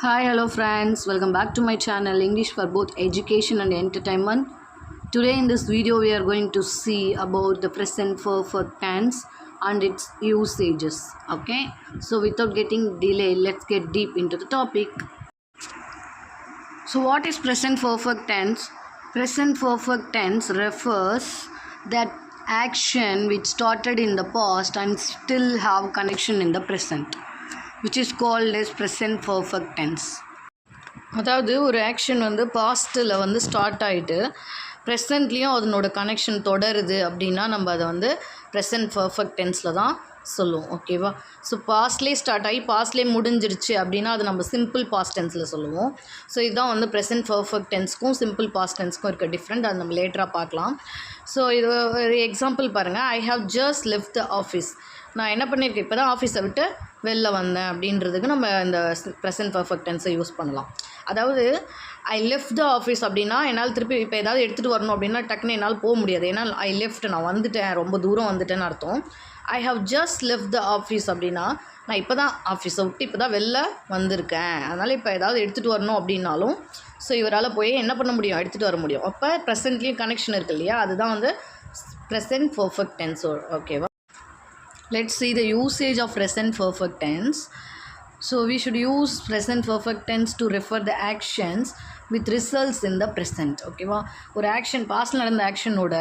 Hi, hello friends, welcome back to my channel English for both education and entertainment. Today in this video we are going to see about the present perfect tense and its usages. Okay, so without getting delay, let's get deep into the topic. So what is present perfect tense? Present perfect tense refers that action which started in the past and still have connection in the present, which is called as present perfect tense. அதாவது ஒரு action வந்து பாஸ்ட்டில் வந்து start ஆகிட்டு ப்ரெசண்ட்லேயும் அதனோட connection தொடருது அப்படின்னா நம்ம அதை வந்து ப்ரெசன்ட் பர்ஃபெக்ட் டென்ஸில் தான் சொல்லுவோம். ஓகேவா? ஸோ பாஸ்ட்லேயே ஸ்டார்ட் ஆகி பாஸ்ட்லேயே முடிஞ்சிருச்சு அப்படின்னா அது நம்ம சிம்பிள் பாஸ்ட் டென்ஸில் சொல்லுவோம். ஸோ இதுதான் வந்து ப்ரெசன்ட் பர்ஃபெக்ட் டென்ஸ்க்கும் சிம்பிள் பாஸ்ட் டென்ஸ்க்கும் இருக்க டிஃப்ரெண்ட். அது நம்ம லேட்டராக பார்க்கலாம். ஸோ இது ஒரு எக்ஸாம்பிள் பாருங்கள். I have just left the office. நான் என்ன பண்ணியிருக்கேன், இப்போ தான் ஆஃபீஸை விட்டு வெளில வந்தேன் அப்படின்றதுக்கு நம்ம இந்த ப்ரெசன்ட் பர்ஃபெக்ட் டென்ஸை யூஸ் பண்ணலாம். அதாவது ஐ லெஃப்ட் த ஆஃபீஸ் அப்படின்னா என்னால் திருப்பி இப்போ ஏதாவது எடுத்துகிட்டு வரணும் அப்படின்னா டக்குன்னு என்னால் போக முடியாது. ஏன்னா ஐ லெஃப்ட், நான் வந்துட்டேன், ரொம்ப தூரம் வந்துட்டேன்னு அர்த்தம். I have just left the office அப்படின்னா நான் இப்போ தான் ஆஃபீஸை விட்டு இப்போ தான் வெளில வந்திருக்கேன், அதனால் இப்போ ஏதாவது எடுத்துகிட்டு வரணும் அப்படின்னாலும் ஸோ இவரால் போய் என்ன பண்ண முடியும், எடுத்துகிட்டு வர முடியும். அப்போ ப்ரெசென்ட்லேயும் கனெக்ஷன் இருக்குது இல்லையா, அதுதான் வந்து ப்ரெசென்ட் பர்ஃபெக்ட் டென்ஸ். ஓகேவா? Let's see the usage of present perfect tense. So we should use present perfect tense to refer the actions with results in the present. ஓகேவா? ஒரு ஆக்ஷன் பாஸ்டில் நடந்த ஆக்ஷனோட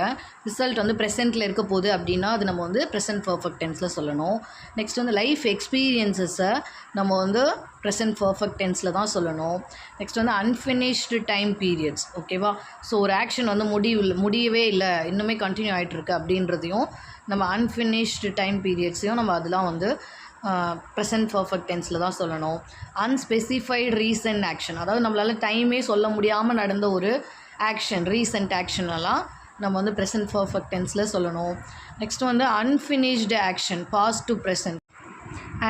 ரிசல்ட் வந்து ப்ரெசென்ட்டில் இருக்க போகுது அப்படின்னா அது நம்ம வந்து ப்ரெசென்ட் பர்ஃபெக்ட் டென்ஸில் சொல்லணும். நெக்ஸ்ட் வந்து லைஃப் எக்ஸ்பீரியன்ஸஸை நம்ம வந்து ப்ரெசென்ட் பர்ஃபெக்ட் டென்ஸில் தான் சொல்லணும். நெக்ஸ்ட் வந்து அன்ஃபினிஷ்டு டைம் பீரியட்ஸ். ஓகேவா? ஸோ ஒரு ஆக்ஷன் வந்து முடியவே இல்லை, இன்னுமே கண்டினியூ ஆகிட்டுருக்கு அப்படின்றதையும் நம்ம அன்ஃபினிஷ்டு டைம் பீரியட்ஸையும் நம்ம அதெல்லாம் வந்து ப்ரெசன்ட் பர்ஃபெக்ட் டென்ஸில் தான் சொல்லணும். அன்ஸ்பெசிஃபைடு ரீசன்ட் ஆக்ஷன், அதாவது நம்மளால் டைமே சொல்ல முடியாமல் நடந்த ஒரு ஆக்ஷன், ரீசன்ட் ஆக்ஷனெல்லாம் நம்ம வந்து ப்ரெசன்ட் பர்ஃபெக்ட் டென்ஸில் சொல்லணும். நெக்ஸ்ட் வந்து unfinished action, past to present.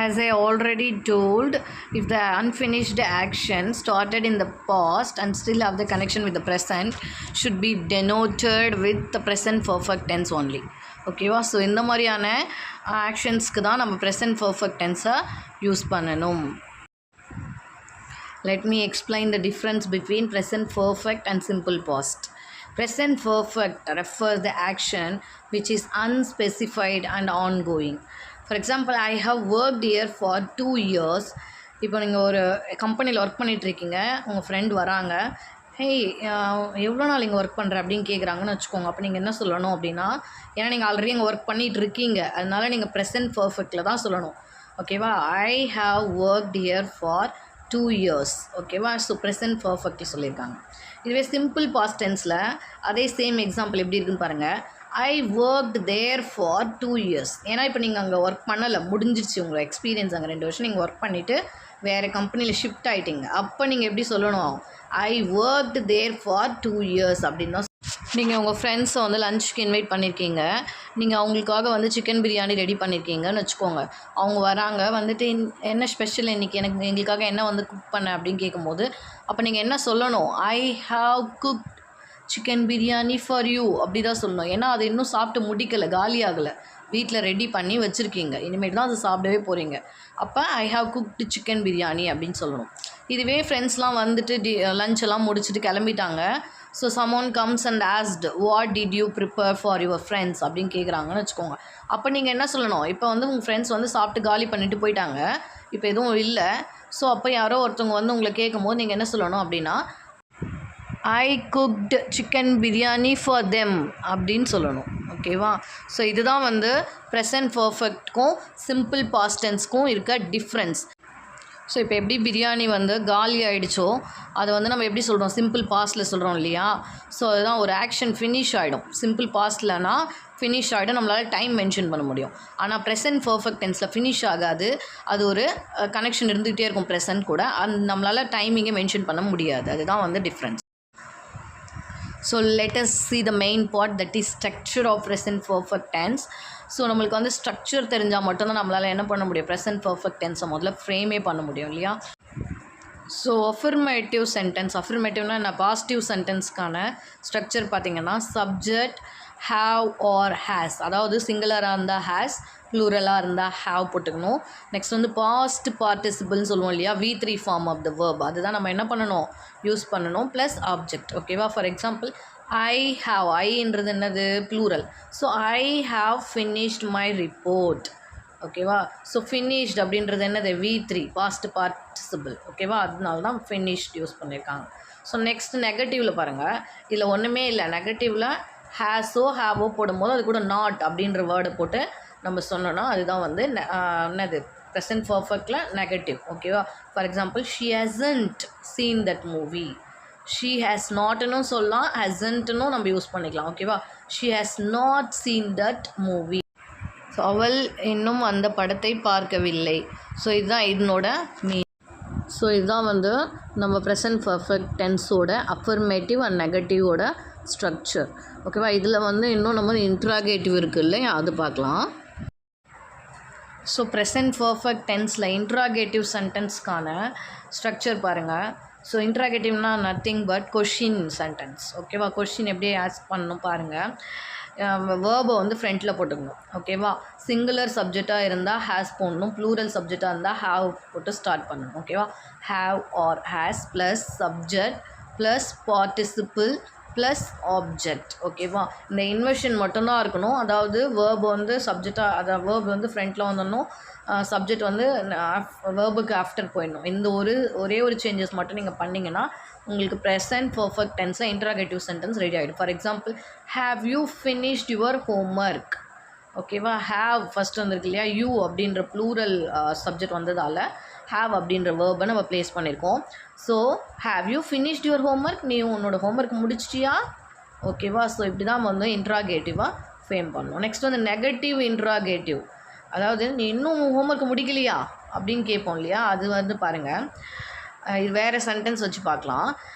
As I already told, if the unfinished action started in the past and still have the connection with the present, should be denoted with the present perfect tense only. ஓகேவா? So இந்த மாதிரியான ஆக்ஷன்ஸ்க்கு தான் நம்ம present perfect டென்ஸை use பண்ணணும். Let me explain the difference between present perfect and simple past. Present perfect refers the action which is unspecified and ongoing. For example, I have worked here for 2 years. இப்போ நீங்கள் ஒரு கம்பெனியில் work பண்ணிகிட்ருக்கீங்க, உங்கள் friend வராங்க, hey எவ்வளோ நாள் இங்கே ஒர்க் பண்ணுற அப்படின்னு கேட்குறாங்கன்னு வச்சுக்கோங்க. அப்போ நீங்கள் என்ன சொல்லணும் அப்படின்னா, ஏன்னா நீங்கள் ஆல்ரெடி இங்கே ஒர்க் பண்ணிகிட்ருக்கீங்க, அதனால நீங்கள் ப்ரெசன்ட் பர்ஃபெக்டில் தான் சொல்லணும். ஓகேவா? I have worked here for 2 years. ஓகேவா? ஸோ ப்ரெசன்ட் பர்ஃபெக்டில் சொல்லியிருக்காங்க. இதுவே சிம்பிள் பாஸ்ட் டென்ஸில் அதே சேம் எக்ஸாம்பிள் எப்படி இருக்குன்னு பாருங்கள். I worked there for 2 years. ஏன்னா இப்போ நீங்கள் அங்கே ஒர்க் பண்ணலை, முடிஞ்சிருச்சு உங்கள் எக்ஸ்பீரியன்ஸ். அங்கே 2 வருஷம் நீங்கள் ஒர்க் பண்ணிவிட்டு வேறு கம்பெனியில் ஷிஃப்ட் ஆகிட்டீங்க. அப்போ நீங்கள் எப்படி சொல்லணும், I worked there for 2 years அப்படின்னு தான். நீங்கள் உங்கள் ஃப்ரெண்ட்ஸை வந்து லஞ்சுக்கு இன்வைட் பண்ணியிருக்கீங்க, நீங்கள் அவங்களுக்காக வந்து சிக்கன் பிரியாணி ரெடி பண்ணியிருக்கீங்கன்னு வச்சுக்கோங்க. அவங்க வராங்க, வந்துட்டு என்ன ஸ்பெஷல் இன்றைக்கி, எங்களுக்காக என்ன வந்து குக் பண்ண அப்படின்னு கேட்கும்போது அப்போ நீங்கள் என்ன சொல்லணும், I have cook chicken biryani for you அப்படி தான் சொல்லணும். ஏன்னா அது இன்னும் சாப்பிட்டு முடிக்கலை, காலி ஆகலை, வீட்டில் ரெடி பண்ணி வச்சுருக்கீங்க, இனிமேல் தான் அது சாப்பிடவே போகிறீங்க. அப்போ I have cooked chicken biryani அப்படின்னு சொல்லணும். இதுவே ஃப்ரெண்ட்ஸ்லாம் வந்துட்டு லஞ்செல்லாம் முடிச்சுட்டு கிளம்பிட்டாங்க. So someone comes and asked, what did you prepare for your friends அப்படின்னு கேட்குறாங்கன்னு வச்சுக்கோங்க. அப்போ நீங்கள் என்ன சொல்லணும், இப்போ வந்து உங்கள் ஃப்ரெண்ட்ஸ் வந்து சாப்பிட்டு காலி பண்ணிவிட்டு போயிட்டாங்க, இப்போ எதுவும் இல்லை. ஸோ அப்போ யாரோ ஒருத்தவங்க வந்து உங்களை கேட்கும்போது நீங்கள் என்ன சொல்லணும் அப்படின்னா, I cooked chicken biryani for them அப்படின்னு சொல்லணும். ஓகேவா? ஸோ இதுதான் வந்து ப்ரெசன்ட் பர்ஃபெக்ட்க்கும் சிம்பிள் பாஸ்ட் டென்ஸ்க்கும் இருக்க டிஃப்ரென்ஸ். ஸோ இப்போ எப்படி பிரியாணி வந்து காலி ஆகிடுச்சோ அதை வந்து நம்ம எப்படி சொல்கிறோம், சிம்பிள் பாஸ்ட்டில் சொல்கிறோம் இல்லையா? ஸோ அதுதான் ஒரு ஆக்ஷன் ஃபினிஷ் ஆகிடும். சிம்பிள் பாஸ்ட்லனா ஃபினிஷ் ஆகிடும், நம்மளால் டைம் மென்ஷன் பண்ண முடியும். ஆனால் ப்ரெசன்ட் பர்ஃபெக்ட் டென்ஸில் ஃபினிஷ் ஆகாது, அது ஒரு கனெக்ஷன் இருந்துகிட்டே இருக்கும் ப்ரெசன்ட் கூட, நம்மளால் டைமிங்கை மென்ஷன் பண்ண முடியாது. அதுதான் வந்து difference. So let us see the main part, that is structure of present perfect tense. So நம்மளுக்கு வந்து ஸ்ட்ரக்சர் தெரிஞ்சால் மட்டும்தான் நம்மளால் என்ன பண்ண முடியும், ப்ரெசன்ட் பர்ஃபெக்ட் டென்ஸை முதல்ல ஃப்ரேமே பண்ண முடியும் இல்லையா? ஸோ அஃபர்மேட்டிவ் சென்டென்ஸ், அஃபர்மேட்டிவ்னா என்ன, பாசிட்டிவ் சென்டென்ஸ்க்கான ஸ்ட்ரக்சர் பார்த்திங்கன்னா சப்ஜெக்ட், have or has. அதாவது சிங்குலராக இருந்தால் has, ப்ளூரலாக இருந்தால் have போட்டுக்கணும். நெக்ஸ்ட் வந்து பாஸ்ட் பார்ட்டிசிபிள்னு சொல்லுவோம் இல்லையா, V3 form of the verb, அதுதான் நம்ம என்ன பண்ணணும், யூஸ் பண்ணணும், ப்ளஸ் ஆப்ஜெக்ட். ஓகேவா? ஃபார் எக்ஸாம்பிள் ஐ ஹாவ், ஐன்றது என்னது, plural. So I have finished my report. ஓகேவா? ஸோ ஃபினிஷ்ட் அப்படின்றது என்னது, V3 பாஸ்ட் பார்ட்டிசிபிள். ஓகேவா? அதனால தான் ஃபினிஷ்ட் யூஸ் பண்ணியிருக்காங்க. ஸோ நெக்ஸ்ட் நெகட்டிவில் பாருங்கள், இதில் ஒன்றுமே இல்லை. நெகட்டிவில் ஹேஸோ ஹேவோ போடும்போது அது கூட நாட் அப்படின்ற வேர்டை போட்டு நம்ம சொன்னோன்னா அதுதான் வந்து என்னது, ப்ரெசன்ட் பர்ஃபெக்டில் நெகட்டிவ். ஓகேவா? For example she hasn't seen that movie. She has நாட்னு சொல்லலாம், ஹேசன்ட்னும் நம்ம யூஸ் பண்ணிக்கலாம். ஓகேவா? She has not seen that movie. So அவள் இன்னும் அந்த படத்தை பார்க்கவில்லை. ஸோ இதுதான் இதனோட ஸோ இதுதான் வந்து நம்ம ப்ரெசன்ட் பர்ஃபெக்ட் டென்ஸோட அஃபர்மேட்டிவ் அண்ட் நெகட்டிவோட ஸ்ட்ரக்சர். ஓகேவா? இதில் வந்து இன்னும் நம்ம இன்ட்ராகேட்டிவ் இருக்குது இல்லையா, அது பார்க்கலாம். ஸோ ப்ரெசன்ட் பர்ஃபெக்ட் டென்ஸில் இன்ட்ராகேட்டிவ் சென்டென்ஸ்க்கான ஸ்ட்ரக்சர் பாருங்கள். ஸோ இன்ட்ராகேட்டிவ்னா நத்திங் பட் கொஷின் சென்டென்ஸ். ஓகேவா? கொஷின் எப்படி ஆஸ்க் பண்ணணும் பாருங்கள். வேர்பை வந்து ஃப்ரண்ட்டில் போட்டுக்கணும். ஓகேவா? சிங்குலர் சப்ஜெக்டாக இருந்தால் ஹேஸ் போடணும், ப்ளூரல் சப்ஜெக்டாக இருந்தால் ஹாவ் போட்டு ஸ்டார்ட் பண்ணணும். ஓகேவா? Have or has plus subject plus participle plus object. ஓகேவா? இந்த இன்வெர்ஷன் மட்டும்தான் இருக்கணும். அதாவது வேர்பு வந்து சப்ஜெக்டாக, அதாவது வேர்பு வந்து ஃப்ரண்ட்டில் வந்துடணும், சப்ஜெக்ட் வந்து வேர்புக்கு ஆஃப்டர் போயிடணும். இந்த ஒரே ஒரு சேஞ்சஸ் மட்டும் நீங்கள் பண்ணிங்கன்னா உங்களுக்கு ப்ரெசன்ட் பர்ஃபெக்ட் டென்ஸில் இன்ட்ராகேட்டிவ் சென்டென்ஸ் ரெடி ஆகிடும். For example have you finished your homework. ஓகேவா? ஹேவ் ஃபஸ்ட் வந்துருக்கு இல்லையா, யூ அப்படின்ற ப்ளூரல் சப்ஜெக்ட் வந்ததால் ஹேவ் அப்படின்ற வேர்பை நம்ம ப்ளேஸ் பண்ணியிருக்கோம். So have you finished your homework, நீ உன்னோட ஹோம்ஒர்க் முடிச்சிட்டியா? ஓகேவா? ஸோ இப்படி தான் வந்து இன்ட்ராகேட்டிவாக ஃப்ரேம் பண்ணணும். நெக்ஸ்ட் வந்து நெகட்டிவ் இன்ட்ராகேட்டிவ், அதாவது நீ இன்னும் ஹோம்ஒர்க் முடிக்கலையா அப்படின்னு கேட்போம் இல்லையா, அது வந்து பாருங்கள், இது வேறு சென்டென்ஸ் வச்சு பார்க்கலாம்.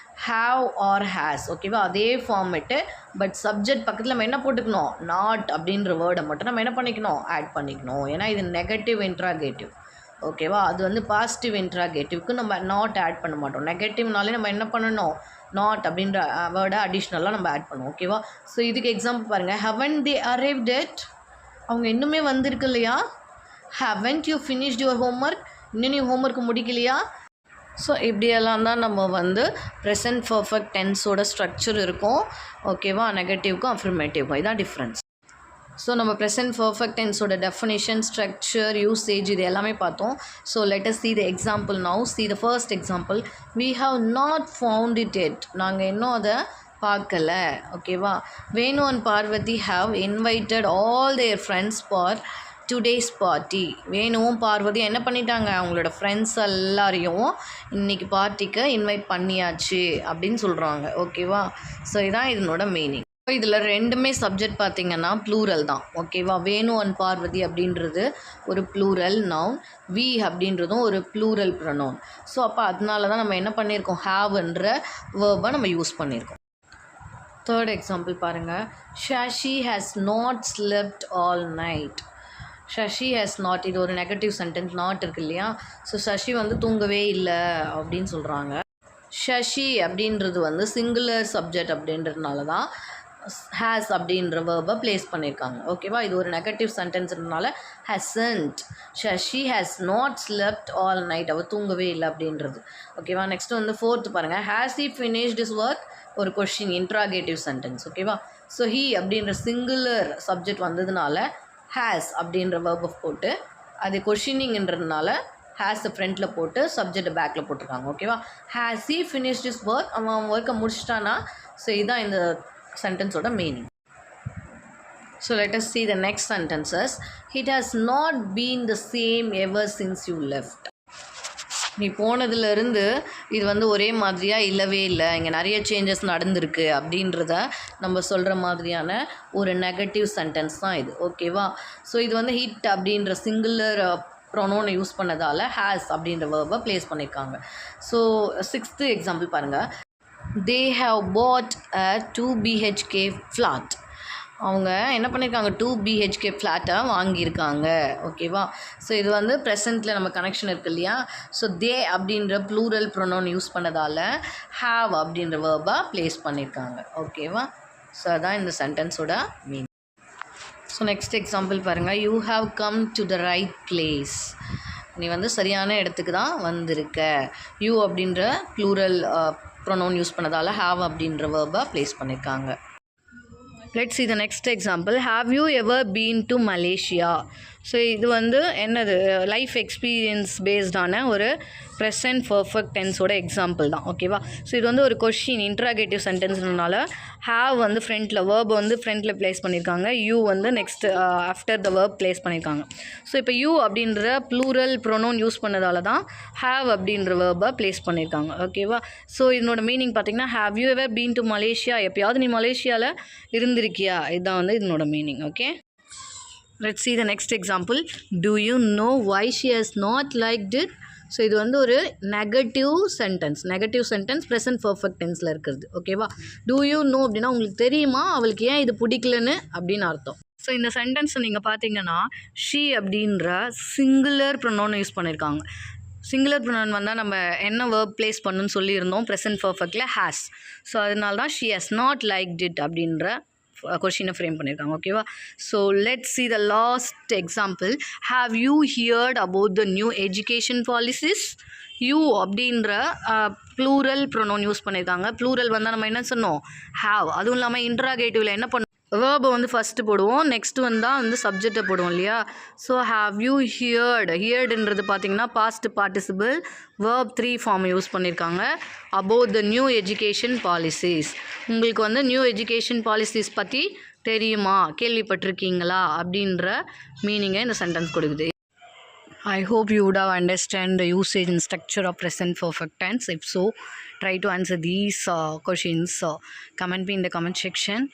Have or has. ஓகேவா? அதே ஃபார்மேட்டு, பட் சப்ஜெக்ட் பக்கத்தில் நம்ம என்ன போட்டுக்கணும், நாட் அப்படின்ற வேர்டை மட்டும் நம்ம என்ன பண்ணிக்கணும், ஆட் பண்ணிக்கணும். ஏன்னா இது நெகட்டிவ் இன்ட்ராகேட்டிவ். ஓகேவா? அது வந்து பாசிட்டிவ் இன்ட்ராகேட்டிவ்க்கு நம்ம நாட் ஆட் பண்ண மாட்டோம். நெகட்டிவ்னாலே நம்ம என்ன பண்ணணும், நாட் அப்படின்ற வேர்டை அடிஷ்னலாக நம்ம ஆட் பண்ணுவோம். ஓகேவா? ஸோ இதுக்கு எக்ஸாம்பிள் பாருங்கள். ஹவன்ட் தே அரைவ்ட் எட், அவங்க இன்னுமே வந்திருக்கு இல்லையா. Haven't you finished your homework, இன்னும் நீ ஹோம்ஒர்க் முடிக்கலையா. ஸோ இப்படியெல்லாம் தான் நம்ம வந்து ப்ரெசன்ட் பர்ஃபெக்ட் டென்ஸோட ஸ்ட்ரக்சர் இருக்கும். ஓகேவா? நெகட்டிவ்க்கும் அஃபர்மேட்டிவ்க்கும் இதான் டிஃப்ரென்ஸ். ஸோ நம்ம ப்ரெசன்ட் பர்ஃபெக்ட் டென்ஸோட டெஃபினிஷன், ஸ்ட்ரக்சர், யூசேஜ் இது எல்லாமே பார்த்தோம். So let us see the example now. See the first example. We have not found it yet. நாங்கள் இன்னும் அதை பார்க்கல. ஓகேவா? Venu and Parvati have invited all their friends for today's party. வேணுவும் பார்வதி என்ன பண்ணிட்டாங்க, அவங்களோட ஃப்ரெண்ட்ஸ் எல்லாரையும் இன்றைக்கி பார்ட்டிக்கு இன்வைட் பண்ணியாச்சு அப்படின்னு சொல்கிறாங்க. ஓகேவா? ஸோ இதான் இதனோட மீனிங். இதில் ரெண்டுமே சப்ஜெக்ட் பார்த்திங்கன்னா ப்ளூரல் தான். ஓகேவா? வேணு அண்ட் பார்வதி அப்படின்றது ஒரு ப்ளூரல் நவுன், வி அப்படின்றதும் ஒரு ப்ளூரல் ப்ரொனவுன். ஸோ அப்போ அதனால தான் நம்ம என்ன பண்ணியிருக்கோம், ஹாவ்ன்ற வேர்பை நம்ம யூஸ் பண்ணியிருக்கோம். தேர்ட் எக்ஸாம்பிள் பாருங்கள். Shashi has not slept all night. Shashi has not, இது ஒரு நெகட்டிவ் சென்டென்ஸ், நாட் இருக்கு இல்லையா. ஸோ ஷஷி வந்து தூங்கவே இல்லை அப்படின்னு சொல்கிறாங்க. ஷஷி அப்படின்றது வந்து சிங்குலர் சப்ஜெக்ட் அப்படின்றதுனால தான் ஹேஸ் அப்படின்ற வேர்பை ப்ளேஸ் பண்ணியிருக்காங்க. ஓகேவா? இது ஒரு நெகட்டிவ் சென்டென்ஸ்னால hasn't. Shashi has not slept all night, அவள் தூங்கவே இல்லை அப்படின்றது. ஓகேவா? நெக்ஸ்ட் வந்து ஃபோர்த்து பாருங்கள். Has he finished his work, ஒரு கொஷின், இன்ட்ராகேட்டிவ் சென்டென்ஸ். ஓகேவா? ஸோ ஹி அப்படின்ற சிங்குலர் சப்ஜெக்ட் வந்ததுனால ஹேஸ் அப்படின்ற வேர்பை போட்டு, அது கொஷினிங்ன்றதுனால ஹேஸை ஃப்ரண்ட்டில் போட்டு சப்ஜெக்ட் பேக்கில் போட்டிருக்காங்க. ஓகேவா? Has he finished his work, அவன் ஒர்க்கை முடிச்சிட்டானா. ஸோ இதுதான் இந்த சென்டென்ஸோட meaning. So let us see the next sentences. It has not been the same ever since you left. நீ போனதுலேருந்து இது வந்து ஒரே மாதிரியாக இல்லவே இல்லை, இங்கே நிறைய சேஞ்சஸ் நடந்திருக்கு அப்படின்றத நம்ம சொல்கிற மாதிரியான ஒரு நெகட்டிவ் சென்டென்ஸ் தான் இது. ஓகேவா? ஸோ இது வந்து ஹிட் அப்படின்ற சிங்குலர் ப்ரொனவுனை யூஸ் பண்ணதால் ஹேஸ் அப்படின்ற வேர்பை ப்ளேஸ் பண்ணியிருக்காங்க. ஸோ சிக்ஸ்த்து எக்ஸாம்பிள் பாருங்கள். They have bought a 2 BHK flat. அவங்க என்ன பண்ணியிருக்காங்க, 2 BHK ஃப்ளாட்டை வாங்கியிருக்காங்க. ஓகேவா? ஸோ இது வந்து ப்ரெசண்ட்டில் நம்ம கனெக்ஷன் இருக்குது இல்லையா. ஸோ தே அப்படின்ற ப்ளூரல் ப்ரொனவுன் யூஸ் பண்ணதால் ஹாவ் அப்படின்ற வேர்பை ப்ளேஸ் பண்ணியிருக்காங்க. ஓகேவா? ஸோ அதான் இந்த சென்டென்ஸோட மீனிங். ஸோ நெக்ஸ்ட் எக்ஸாம்பிள் பாருங்கள். You have come to the right place. நீ வந்து சரியான இடத்துக்கு தான் வந்திருக்க. யூ அப்படின்ற ப்ளூரல் ப்ரொனவுன் யூஸ் பண்ணதால் ஹாவ் அப்படின்ற வேர்பை ப்ளேஸ் பண்ணியிருக்காங்க. Let's see the next example. Have you ever been to Malaysia? So இது வந்து என்னது, லைஃப் எக்ஸ்பீரியன்ஸ் பேஸ்டான ஒரு ப்ரெசன்ட் பர்ஃபெக்ட் டென்ஸோட எக்ஸாம்பிள் தான். ஓகேவா? ஸோ இது வந்து ஒரு கொஷின், இன்ட்ராகேட்டிவ் சென்டென்ஸ்னால ஹாவ் வந்து ஃப்ரண்ட்டில், வேர்ப் வந்து ஃப்ரண்ட்டில் ப்ளேஸ் பண்ணியிருக்காங்க, யூ வந்து next after the verb place பண்ணியிருக்காங்க. ஸோ இப்போ யூ அப்படின்ற ப்ளூரல் ப்ரொனவுன் யூஸ் பண்ணதால தான் ஹாவ் அப்படின்ற வேர்பை ப்ளேஸ் பண்ணியிருக்காங்க. ஓகேவா? ஸோ இதனோட மீனிங் பார்த்தீங்கன்னா, have you ever been to Malaysia, எப்பயாவது நீ மலேசியாவில் இருந்திருக்கியா, இதுதான் வந்து இதனோட meaning. Okay, let's see the next example. Do you know why she has not liked it? So இது வந்து ஒரு நெகட்டிவ் சென்டென்ஸ் ப்ரெசன்ட் பர்ஃபெக்ட் டென்ஸில் இருக்கிறது. ஓகேவா? டூ யூ நோ அப்படின்னா உங்களுக்கு தெரியுமா அவளுக்கு ஏன் இது பிடிக்கலன்னு அப்படின்னு அர்த்தம். ஸோ இந்த சென்டென்ஸை நீங்கள் பார்த்தீங்கன்னா ஷீ அப்படின்ற சிங்குலர் ப்ரொனவுன் யூஸ் பண்ணியிருக்காங்க. சிங்குலர் ப்ரொனவுன் வந்தால் நம்ம என்ன வேர்ப் ப்ளேஸ் பண்ணுன்னு சொல்லியிருந்தோம் ப்ரெசன்ட் பர்ஃபெக்டில் ஹேஸ். ஸோ அதனால தான் she has not liked it அப்படின்ற கொஷினை ஃப்ரேம் பண்ணியிருக்காங்க. ஓகேவா? So let's see the last example. Have you heard about the new education policies? You அப்படின்ற ப்ளூரல் ப்ரொனவுன் யூஸ் பண்ணியிருக்காங்க. ப்ளூரல் வந்தால் நம்ம என்ன சொன்னோம், ஹாவ். அதுவும் இல்லாமல் இன்ட்ராகேட்டிவில் என்ன பண்ணோம், வேர்பை வந்து ஃபஸ்ட்டு போடுவோம், நெக்ஸ்ட் வந்தால் வந்து சப்ஜெக்டை போடுவோம் இல்லையா? ஸோ ஹாவ் யூ ஹியர்டுன்றது பார்த்தீங்கன்னா past participle verb 3 form use பண்ணியிருக்காங்க. About the new education policies, உங்களுக்கு வந்து நியூ எஜுகேஷன் பாலிசிஸ் பற்றி தெரியுமா, கேள்விப்பட்டிருக்கீங்களா அப்படின்ற மீனிங்கை இந்த சென்டென்ஸ் கொடுக்குது. I hope you would have understand the usage and structure of present perfect tense. If so, try to answer these questions. Comment me in the comment section.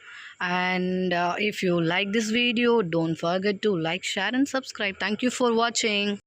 And if you like this video, don't forget to like, share and subscribe. Thank you for watching.